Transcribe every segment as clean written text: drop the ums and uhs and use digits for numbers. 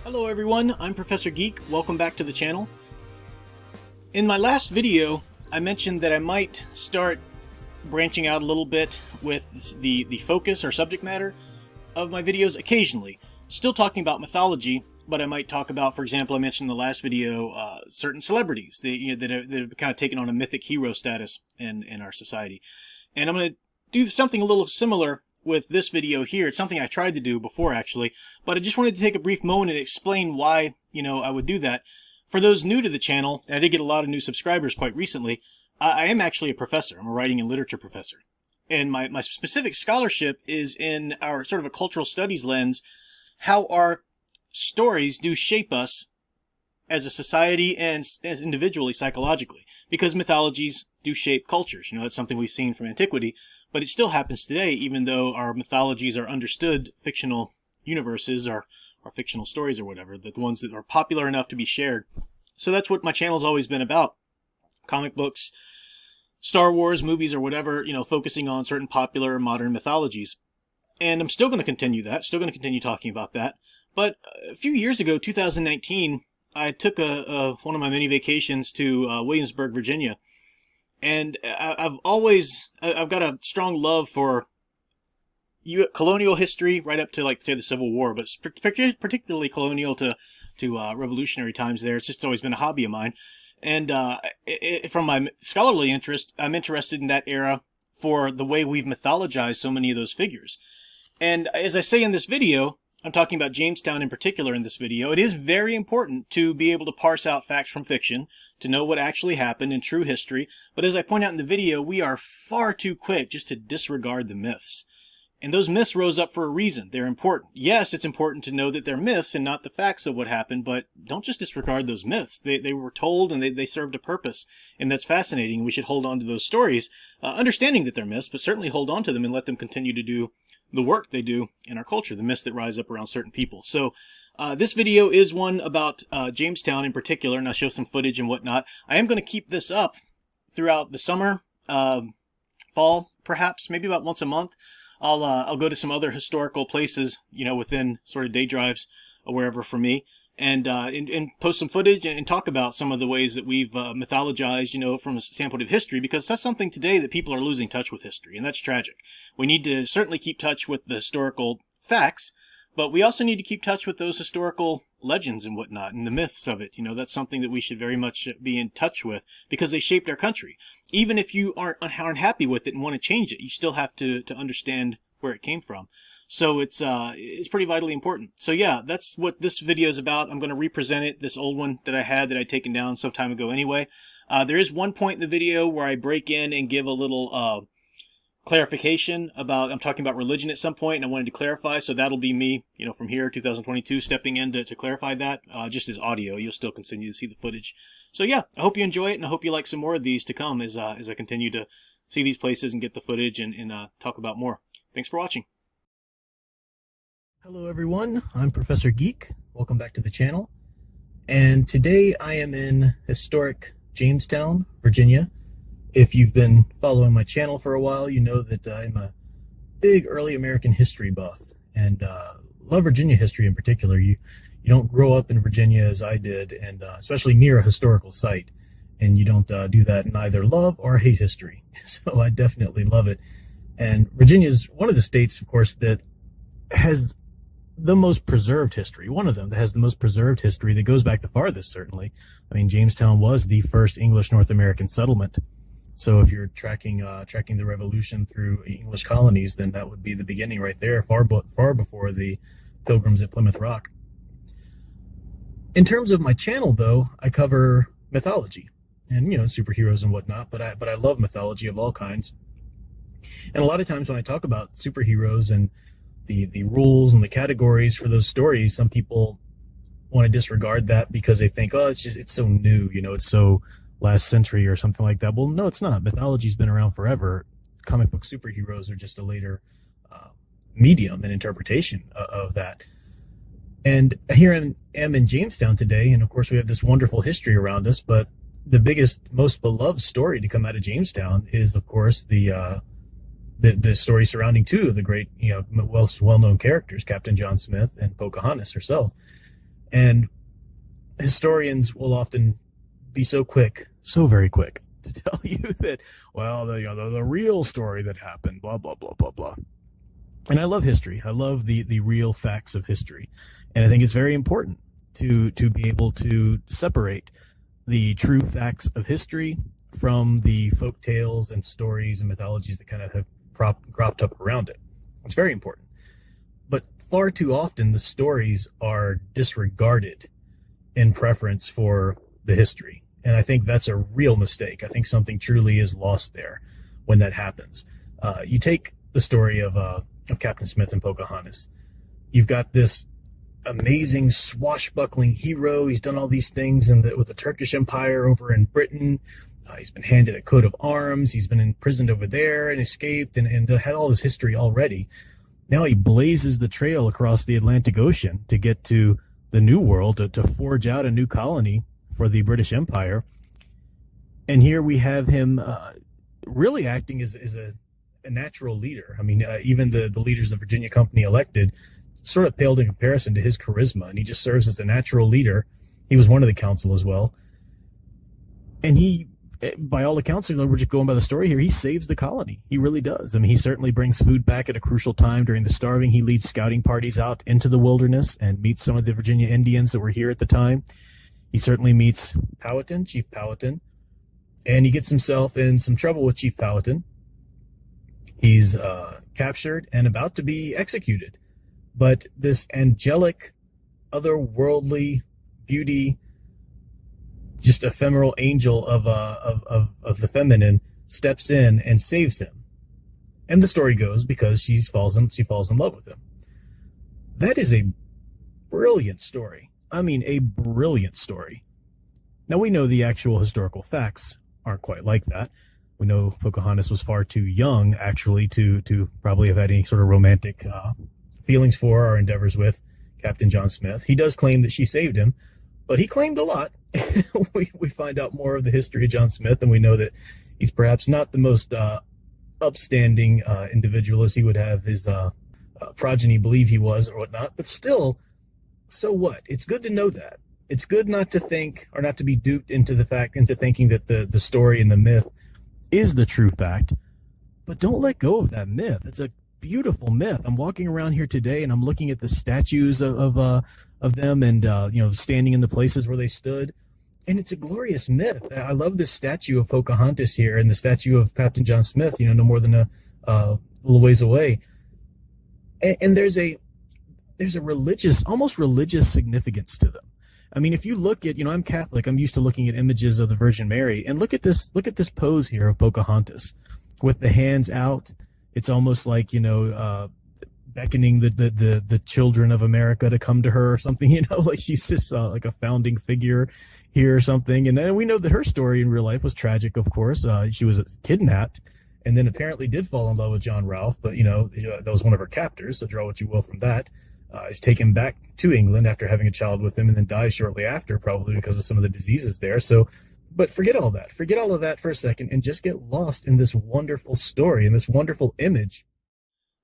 Hello everyone, I'm Professor Geek. Welcome back to the channel. In my last video, I mentioned that I might start branching out a little bit with the focus or subject matter of my videos occasionally. Still talking about mythology, but I might talk about, for example, I mentioned in the last video, certain celebrities that have kind of taken on a mythic hero status in our society. And I'm going to do something a little similar with this video here. It's something I tried to do before actually, but I just wanted to take a brief moment and explain why, I would do that. For those new to the channel, and I did get a lot of new subscribers quite recently, I am actually a professor. I'm a writing and literature professor. And my specific scholarship is in our sort of a cultural studies lens, how our stories do shape us as a society and as individually psychologically. Because mythologies do shape cultures. That's something we've seen from antiquity, but it still happens today, even though our mythologies are understood fictional universes or fictional stories or whatever, the ones that are popular enough to be shared. So that's what my channel's always been about. Comic books, Star Wars, movies, or whatever, focusing on certain popular modern mythologies. And I'm still going to continue that, still going to continue talking about that. But a few years ago, 2019, I took one of my many vacations to Williamsburg, Virginia. And I've got a strong love for colonial history right up to, like, say, the Civil War, but particularly colonial to revolutionary times there. It's just always been a hobby of mine. And from my scholarly interest, I'm interested in that era for the way we've mythologized so many of those figures. And as I say in this video, I'm talking about Jamestown in particular in this video. It is very important to be able to parse out facts from fiction, to know what actually happened in true history. But as I point out in the video, we are far too quick just to disregard the myths. And those myths rose up for a reason. They're important. Yes, it's important to know that they're myths and not the facts of what happened, but don't just disregard those myths. They were told and they served a purpose. And that's fascinating. We should hold on to those stories, understanding that they're myths, but certainly hold on to them and let them continue to do the work they do in our culture, the myths that rise up around certain people. So this video is one about Jamestown in particular, and I'll show some footage and whatnot. I am going to keep this up throughout the summer, fall, perhaps, maybe about once a month. I'll go to some other historical places, within sort of day drives or wherever for me, and post some footage and talk about some of the ways that we've mythologized, from a standpoint of history, because that's something today that people are losing touch with history, and that's tragic. We need to certainly keep touch with the historical facts, but we also need to keep touch with those historical legends and whatnot, and the myths of it. That's something that we should very much be in touch with, because they shaped our country. Even if you aren't happy with it and want to change it, you still have to understand where it came from. So it's pretty vitally important. So yeah, that's what this video is about. I'm going to represent it, this old one that I had that I'd taken down some time ago anyway. There is one point in the video where I break in and give a little clarification about, I'm talking about religion at some point, and I wanted to clarify, so that'll be me, from here, 2022, stepping in to clarify that, just as audio. You'll still continue to see the footage. So yeah, I hope you enjoy it, and I hope you like some more of these to come as I continue to see these places and get the footage and talk about more. Thanks for watching. Hello everyone, I'm Professor Geek. Welcome back to the channel. And today I am in historic Jamestown, Virginia. If you've been following my channel for a while, you know that I'm a big early American history buff, and love Virginia history in particular. You don't grow up in Virginia as I did, and especially near a historical site, and you don't do that in either love or hate history. So I definitely love it. And Virginia is one of the states, of course, that has the most preserved history. One of them that has the most preserved history that goes back the farthest, certainly. I mean, Jamestown was the first English North American settlement. So if you're tracking the Revolution through English colonies, then that would be the beginning right there, far before the Pilgrims at Plymouth Rock. In terms of my channel, though, I cover mythology and superheroes and whatnot. But I love mythology of all kinds. And a lot of times when I talk about superheroes and the rules and the categories for those stories, some people want to disregard that because they think, oh, it's so new, it's so last century or something like that. Well, no, it's not. Mythology's been around forever. Comic book superheroes are just a later medium and interpretation of that. And here I am in Jamestown today, and of course we have this wonderful history around us, but the biggest, most beloved story to come out of Jamestown is, of course, the story surrounding two of the great, most well-known characters, Captain John Smith and Pocahontas herself. And historians will often be so quick, so very quick, to tell you that, well, the real story that happened, blah, blah, blah, blah, blah. And I love history. I love the real facts of history. And I think it's very important to be able to separate the true facts of history from the folk tales and stories and mythologies that kind of have cropped up around it. It's very important. But far too often, the stories are disregarded in preference for the history. And I think that's a real mistake. I think something truly is lost there when that happens. You take the story of Captain Smith and Pocahontas. You've got this amazing swashbuckling hero. He's done all these things with the Turkish Empire over in Britain. He's been handed a coat of arms. He's been imprisoned over there and escaped and had all this history already. Now he blazes the trail across the Atlantic Ocean to get to the New World, to forge out a new colony for the British Empire. And here we have him really acting as a natural leader. I mean, even the leaders the Virginia Company elected sort of paled in comparison to his charisma, and he just serves as a natural leader. He was one of the council as well. And he, by all accounts, we're just going by the story here, he saves the colony. He really does. I mean, he certainly brings food back at a crucial time during the starving. He leads scouting parties out into the wilderness and meets some of the Virginia Indians that were here at the time. He certainly meets Powhatan, Chief Powhatan, and he gets himself in some trouble with Chief Powhatan. He's captured and about to be executed. But this angelic, otherworldly beauty, just ephemeral angel of the feminine steps in and saves him. And the story goes because she falls in love with him. That is a brilliant story. I mean, a brilliant story. Now, we know the actual historical facts aren't quite like that. We know Pocahontas was far too young, actually, to probably have had any sort of romantic feelings for or endeavors with Captain John Smith. He does claim that she saved him, but he claimed a lot. we find out more of the history of John Smith, and we know that he's perhaps not the most upstanding individual as he would have his progeny believe he was or whatnot. But still, so what? It's good to know that. It's good not to think or not to be duped into thinking that the story and the myth is the true fact. But don't let go of that myth. It's a beautiful myth. I'm walking around here today and I'm looking at the statues of them and standing in the places where they stood, and it's a glorious myth. I love this statue of Pocahontas here and the statue of Captain John Smith, no more than a little ways away. And there's a religious, almost religious significance to them. I mean, if you look at, I'm Catholic, I'm used to looking at images of the Virgin Mary, and look at this pose here of Pocahontas with the hands out. It's almost like, beckoning the children of America to come to her or something, like she's just like a founding figure here or something. And then we know that her story in real life was tragic, of course. She was kidnapped and then apparently did fall in love with John Ralph, but, that was one of her captors, so draw what you will from that. Is taken back to England after having a child with him and then dies shortly after, probably because of some of the diseases there. So, but forget all that. Forget all of that for a second and just get lost in this wonderful story and this wonderful image.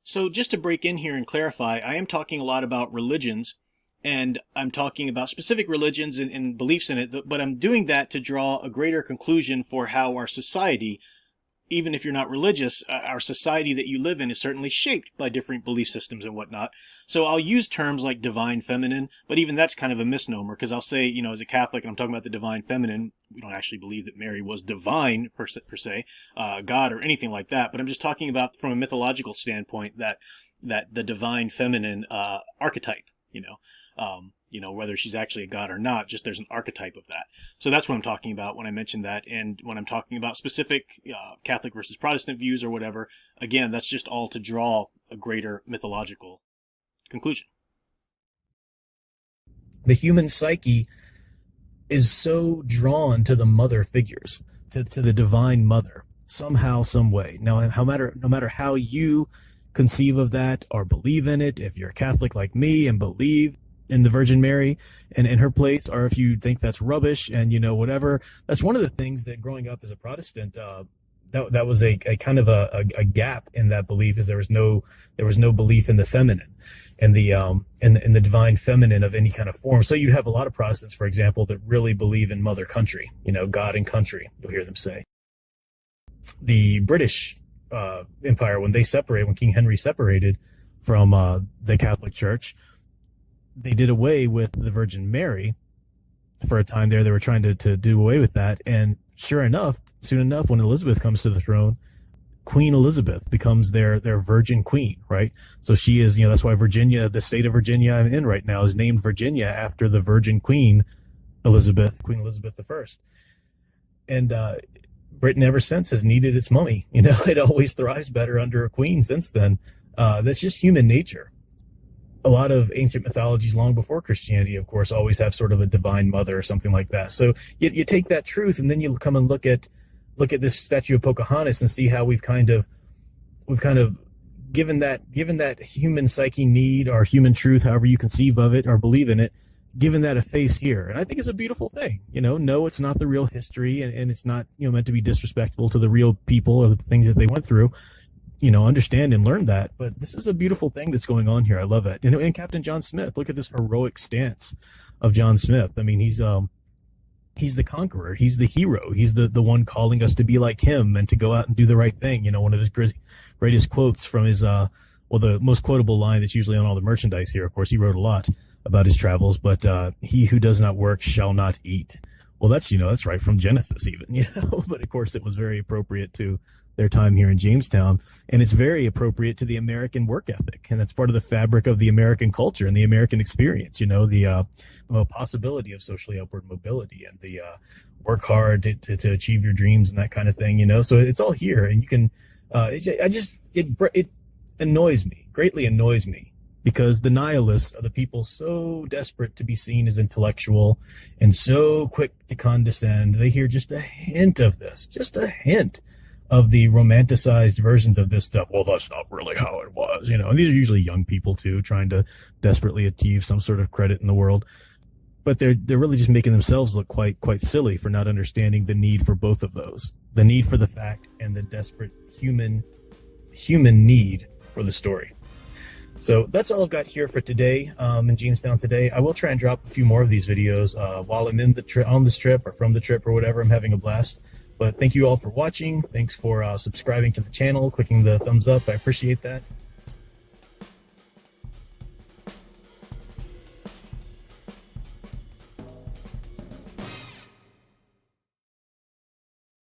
So just to break in here and clarify, I am talking a lot about religions, and I'm talking about specific religions and beliefs in it, but I'm doing that to draw a greater conclusion for how our society, even if you're not religious, our society that you live in is certainly shaped by different belief systems and whatnot. So I'll use terms like divine feminine, but even that's kind of a misnomer, because I'll say, as a Catholic, and I'm talking about the divine feminine, we don't actually believe that Mary was divine per se, God or anything like that, but I'm just talking about from a mythological standpoint that the divine feminine archetype, whether she's actually a god or not, just there's an archetype of that. So that's what I'm talking about when I mention that. And when I'm talking about specific Catholic versus Protestant views or whatever, again, that's just all to draw a greater mythological conclusion. The human psyche is so drawn to the mother figures, to the divine mother, somehow, some way. Now, no matter how you conceive of that or believe in it, if you're a Catholic like me and believe in the Virgin Mary and in her place, or if you think that's rubbish and whatever, that's one of the things that growing up as a Protestant that was a kind of a gap in that belief, is there was no belief in the feminine and the divine feminine of any kind of form. So you have a lot of Protestants, for example, that really believe in mother country, God and country, you'll hear them say. The British Empire, when King Henry separated from the Catholic Church, they did away with the Virgin Mary. For a time there, they were trying to do away with that, and sure enough, soon enough, when Elizabeth comes to the throne, Queen Elizabeth becomes their virgin queen, right? So she is, that's why Virginia, the state of Virginia I'm in right now, is named Virginia after the virgin Queen Elizabeth I. And Britain ever since has needed its mummy. It always thrives better under a queen since then. That's just human nature. A lot of ancient mythologies long before Christianity, of course, always have sort of a divine mother or something like that. So you take that truth, and then you come and look at this statue of Pocahontas and see how we've kind of given that human psyche need, or human truth, however you conceive of it or believe in it, given that a face here. And I think it's a beautiful thing. No, it's not the real history, and it's not meant to be disrespectful to the real people or the things that they went through. Understand and learn that. But this is a beautiful thing that's going on here. I love it. And Captain John Smith, look at this heroic stance of John Smith. I mean, he's the conqueror. He's the hero. He's the one calling us to be like him and to go out and do the right thing. One of his greatest quotes from his, the most quotable line that's usually on all the merchandise here. Of course, he wrote a lot about his travels, but he who does not work shall not eat. Well, that's right from Genesis even, but of course it was very appropriate to their time here in Jamestown, and it's very appropriate to the American work ethic, and that's part of the fabric of the American culture and the American experience. The possibility of socially upward mobility, and the work hard to achieve your dreams and that kind of thing. So it's all here, and you can. It greatly annoys me, because the nihilists are the people so desperate to be seen as intellectual and so quick to condescend. They hear just a hint of this, just a hint of the romanticized versions of this stuff. Well, that's not really how it was, and these are usually young people too, trying to desperately achieve some sort of credit in the world. But they're really just making themselves look quite silly for not understanding the need for both of those, the need for the fact and the desperate human need for the story. So that's all I've got here for today in Jamestown today. I will try and drop a few more of these videos while I'm on this trip or from the trip or whatever. I'm having a blast. But thank you all for watching. Thanks for subscribing to the channel, clicking the thumbs up. I appreciate that.